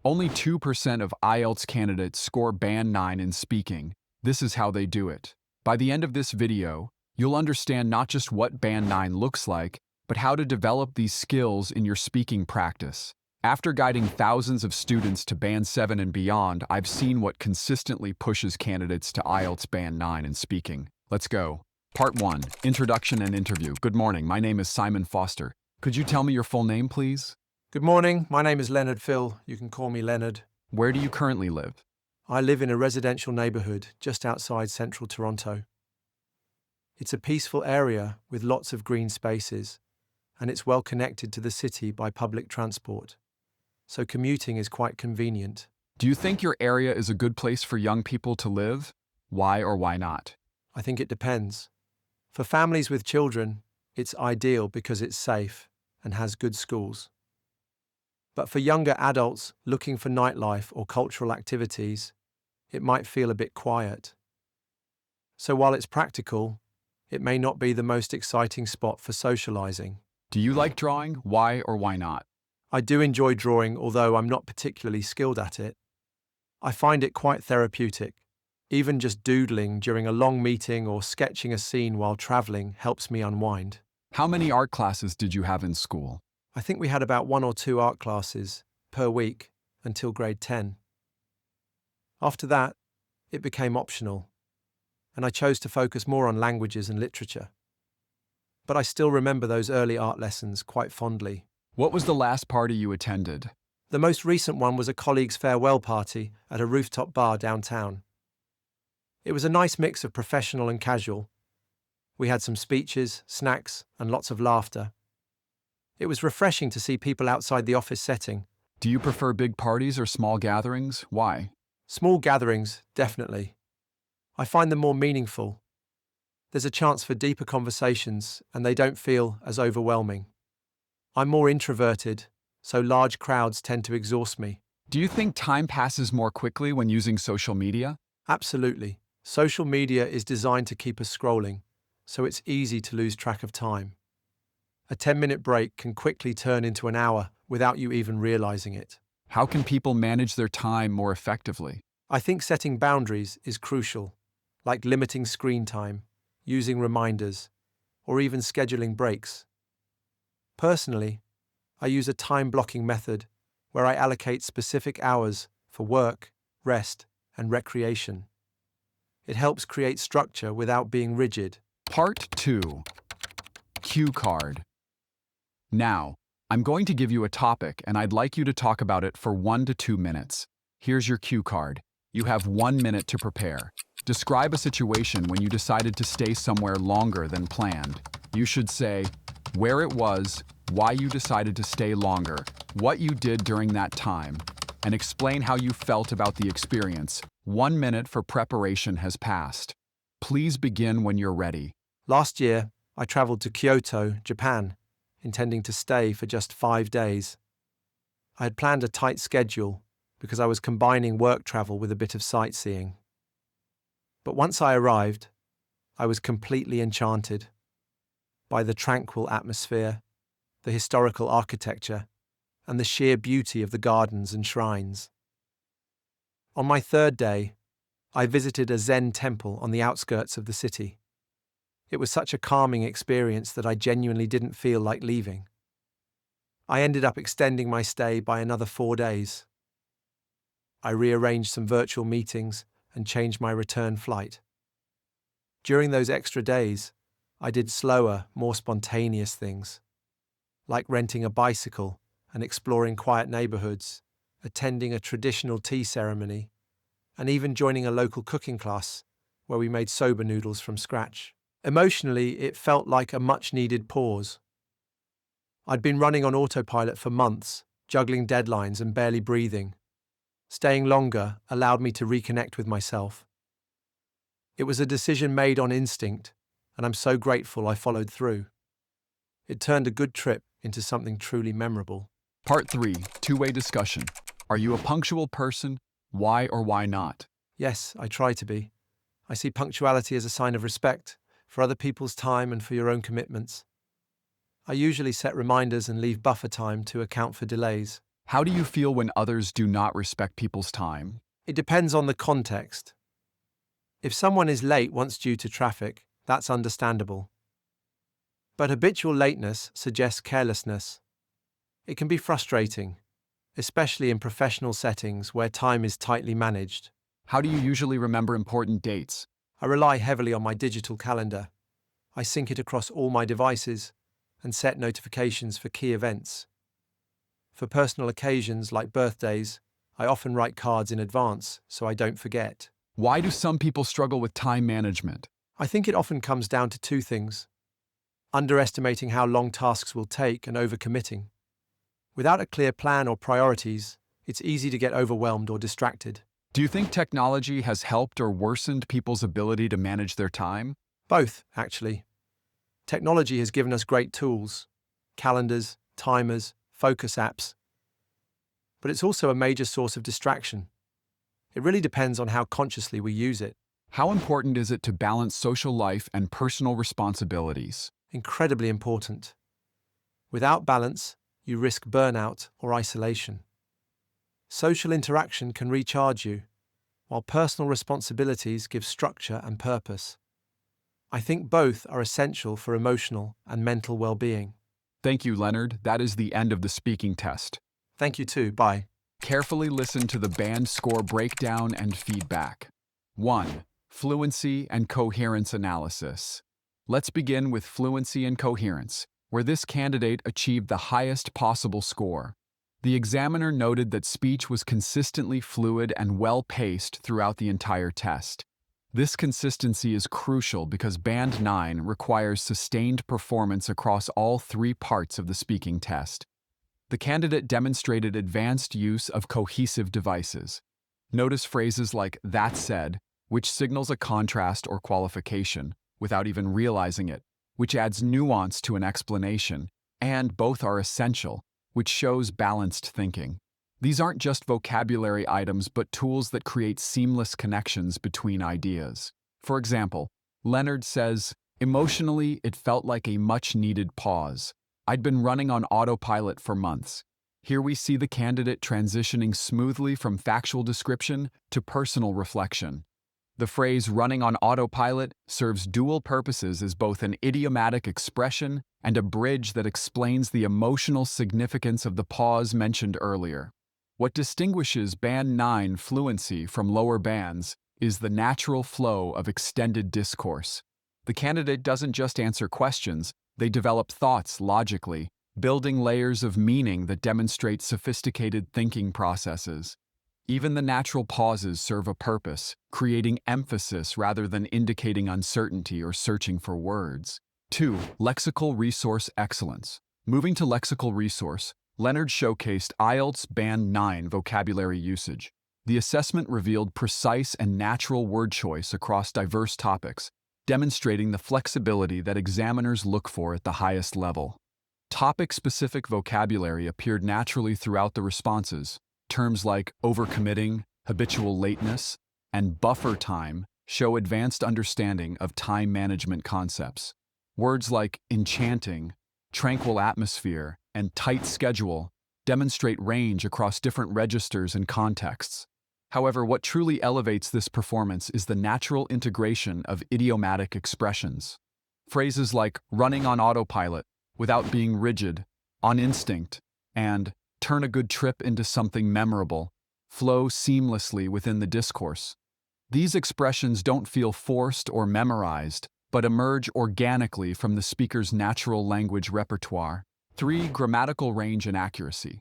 Only 2% of IELTS candidates score Band 9 in speaking. This is how they do it. By the end of this video, you'll understand not just what Band 9 looks like, but how to develop these skills in your speaking practice. After guiding thousands of students to Band 7 and beyond, I've seen what consistently pushes candidates to IELTS Band 9 in speaking. Let's go. Part 1. Introduction and Interview. Good morning, my name is Simon Foster. Could you tell me your full name, please? Good morning, my name is Leonard Phil. You can call me Leonard. Where do you currently live? I live in a residential neighbourhood just outside central Toronto. It's a peaceful area with lots of green spaces, and it's well connected to the city by public transport, so commuting is quite convenient. Do you think your area is a good place for young people to live? Why or why not? I think it depends. For families with children, it's ideal because it's safe and has good schools. But for younger adults looking for nightlife or cultural activities, it might feel a bit quiet. So while it's practical, it may not be the most exciting spot for socializing. Do you like drawing? Why or why not? I do enjoy drawing, although I'm not particularly skilled at it. I find it quite therapeutic. Even just doodling during a long meeting or sketching a scene while traveling helps me unwind. How many art classes did you have in school? I think we had about 1 or 2 art classes per week until grade 10. After that, it became optional, and I chose to focus more on languages and literature. But I still remember those early art lessons quite fondly. What was the last party you attended? The most recent one was a colleague's farewell party at a rooftop bar downtown. It was a nice mix of professional and casual. We had some speeches, snacks, and lots of laughter. It was refreshing to see people outside the office setting. Do you prefer big parties or small gatherings? Why? Small gatherings, definitely. I find them more meaningful. There's a chance for deeper conversations, and they don't feel as overwhelming. I'm more introverted, so large crowds tend to exhaust me. Do you think time passes more quickly when using social media? Absolutely. Social media is designed to keep us scrolling, so it's easy to lose track of time. A 10-minute break can quickly turn into an hour without you even realizing it. How can people manage their time more effectively? I think setting boundaries is crucial, like limiting screen time, using reminders, or even scheduling breaks. Personally, I use a time-blocking method where I allocate specific hours for work, rest, and recreation. It helps create structure without being rigid. Part 2. Cue card. Now, I'm going to give you a topic and I'd like you to talk about it for 1 to 2 minutes. Here's your cue card. You have 1 minute to prepare. Describe a situation when you decided to stay somewhere longer than planned. You should say where it was, why you decided to stay longer, what you did during that time, and explain how you felt about the experience. 1 minute for preparation has passed. Please begin when you're ready. Last year, I traveled to Kyoto, Japan, intending to stay for just 5 days. I had planned a tight schedule because I was combining work travel with a bit of sightseeing. But once I arrived, I was completely enchanted by the tranquil atmosphere, the historical architecture, and the sheer beauty of the gardens and shrines. On my 3rd day, I visited a Zen temple on the outskirts of the city. It was such a calming experience that I genuinely didn't feel like leaving. I ended up extending my stay by another 4 days. I rearranged some virtual meetings and changed my return flight. During those extra days, I did slower, more spontaneous things, like renting a bicycle and exploring quiet neighborhoods, attending a traditional tea ceremony, and even joining a local cooking class where we made soba noodles from scratch. Emotionally, it felt like a much-needed pause. I'd been running on autopilot for months, juggling deadlines and barely breathing. Staying longer allowed me to reconnect with myself. It was a decision made on instinct, and I'm so grateful I followed through. It turned a good trip into something truly memorable. Part 3. Two-way discussion. Are you a punctual person? Why or why not? Yes, I try to be. I see punctuality as a sign of respect for other people's time and for your own commitments. I usually set reminders and leave buffer time to account for delays. How do you feel when others do not respect people's time? It depends on the context. If someone is late once due to traffic, that's understandable. But habitual lateness suggests carelessness. It can be frustrating, especially in professional settings where time is tightly managed. How do you usually remember important dates? I rely heavily on my digital calendar. I sync it across all my devices and set notifications for key events. For personal occasions like birthdays, I often write cards in advance so I don't forget. Why do some people struggle with time management? I think it often comes down to two things: underestimating how long tasks will take and overcommitting. Without a clear plan or priorities, it's easy to get overwhelmed or distracted. Do you think technology has helped or worsened people's ability to manage their time? Both, actually. Technology has given us great tools: calendars, timers, focus apps. But it's also a major source of distraction. It really depends on how consciously we use it. How important is it to balance social life and personal responsibilities? Incredibly important. Without balance, you risk burnout or isolation. Social interaction can recharge you, while personal responsibilities give structure and purpose. I think both are essential for emotional and mental well-being. Thank you, Leonard. That is the end of the speaking test. Thank you too. Bye. Carefully listen to the band score breakdown and feedback. 1. Fluency and coherence analysis. Let's begin with fluency and coherence, where this candidate achieved the highest possible score. The examiner noted that speech was consistently fluid and well-paced throughout the entire test. This consistency is crucial because Band 9 requires sustained performance across all three parts of the speaking test. The candidate demonstrated advanced use of cohesive devices. Notice phrases like "that said," which signals a contrast or qualification without even realizing it, which adds nuance to an explanation, and both are essential, which shows balanced thinking. These aren't just vocabulary items but tools that create seamless connections between ideas. For example, Leonard says, "Emotionally, it felt like a much-needed pause. I'd been running on autopilot for months." Here we see the candidate transitioning smoothly from factual description to personal reflection. The phrase "running on autopilot" serves dual purposes as both an idiomatic expression and a bridge that explains the emotional significance of the pause mentioned earlier. What distinguishes Band 9 fluency from lower bands is the natural flow of extended discourse. The candidate doesn't just answer questions, they develop thoughts logically, building layers of meaning that demonstrate sophisticated thinking processes. Even the natural pauses serve a purpose, creating emphasis rather than indicating uncertainty or searching for words. 2. Lexical resource excellence. Moving to lexical resource, Leonard showcased IELTS Band 9 vocabulary usage. The assessment revealed precise and natural word choice across diverse topics, demonstrating the flexibility that examiners look for at the highest level. Topic-specific vocabulary appeared naturally throughout the responses. Terms like overcommitting, habitual lateness, and buffer time show advanced understanding of time management concepts. Words like enchanting, tranquil atmosphere, and tight schedule demonstrate range across different registers and contexts. However, what truly elevates this performance is the natural integration of idiomatic expressions. Phrases like "running on autopilot," "without being rigid," "on instinct," and "turn a good trip into something memorable" flow seamlessly within the discourse. These expressions don't feel forced or memorized, but emerge organically from the speaker's natural language repertoire. 3. Grammatical range and accuracy.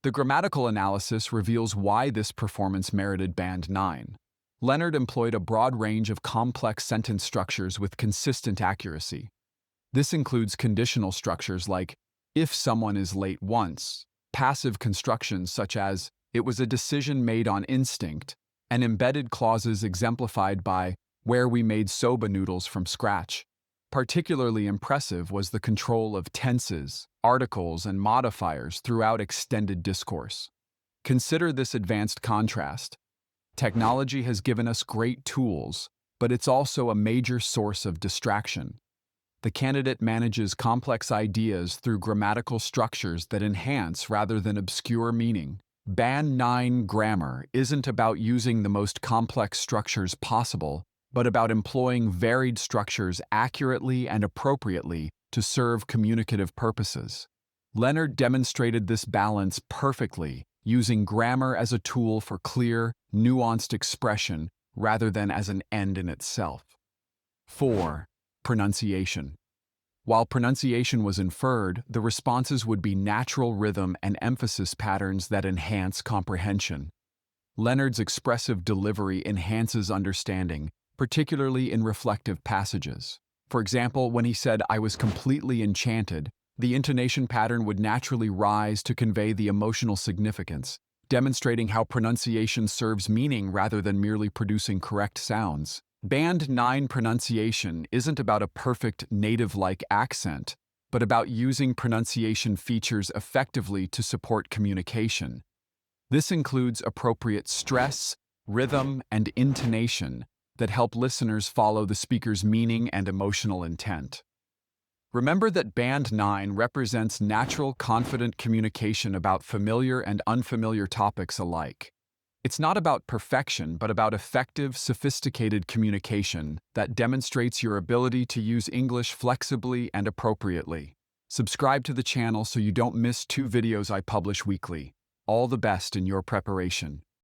The grammatical analysis reveals why this performance merited Band 9. Leonard employed a broad range of complex sentence structures with consistent accuracy. This includes conditional structures like "if someone is late once," passive constructions such as "it was a decision made on instinct," and embedded clauses exemplified by "where we made soba noodles from scratch." Particularly impressive was the control of tenses, articles, and modifiers throughout extended discourse. Consider this advanced contrast. Technology has given us great tools, but it's also a major source of distraction. The candidate manages complex ideas through grammatical structures that enhance rather than obscure meaning. Band 9 grammar isn't about using the most complex structures possible, but about employing varied structures accurately and appropriately to serve communicative purposes. Leonard demonstrated this balance perfectly, using grammar as a tool for clear, nuanced expression rather than as an end in itself. 4. Pronunciation. While pronunciation was inferred, the responses would be natural rhythm and emphasis patterns that enhance comprehension. Leonard's expressive delivery enhances understanding, particularly in reflective passages. For example, when he said, "I was completely enchanted," the intonation pattern would naturally rise to convey the emotional significance, demonstrating how pronunciation serves meaning rather than merely producing correct sounds. Band 9 pronunciation isn't about a perfect native-like accent, but about using pronunciation features effectively to support communication. This includes appropriate stress, rhythm, and intonation that help listeners follow the speaker's meaning and emotional intent. Remember that Band 9 represents natural, confident communication about familiar and unfamiliar topics alike. It's not about perfection, but about effective, sophisticated communication that demonstrates your ability to use English flexibly and appropriately. Subscribe to the channel so you don't miss 2 videos I publish weekly. All the best in your preparation.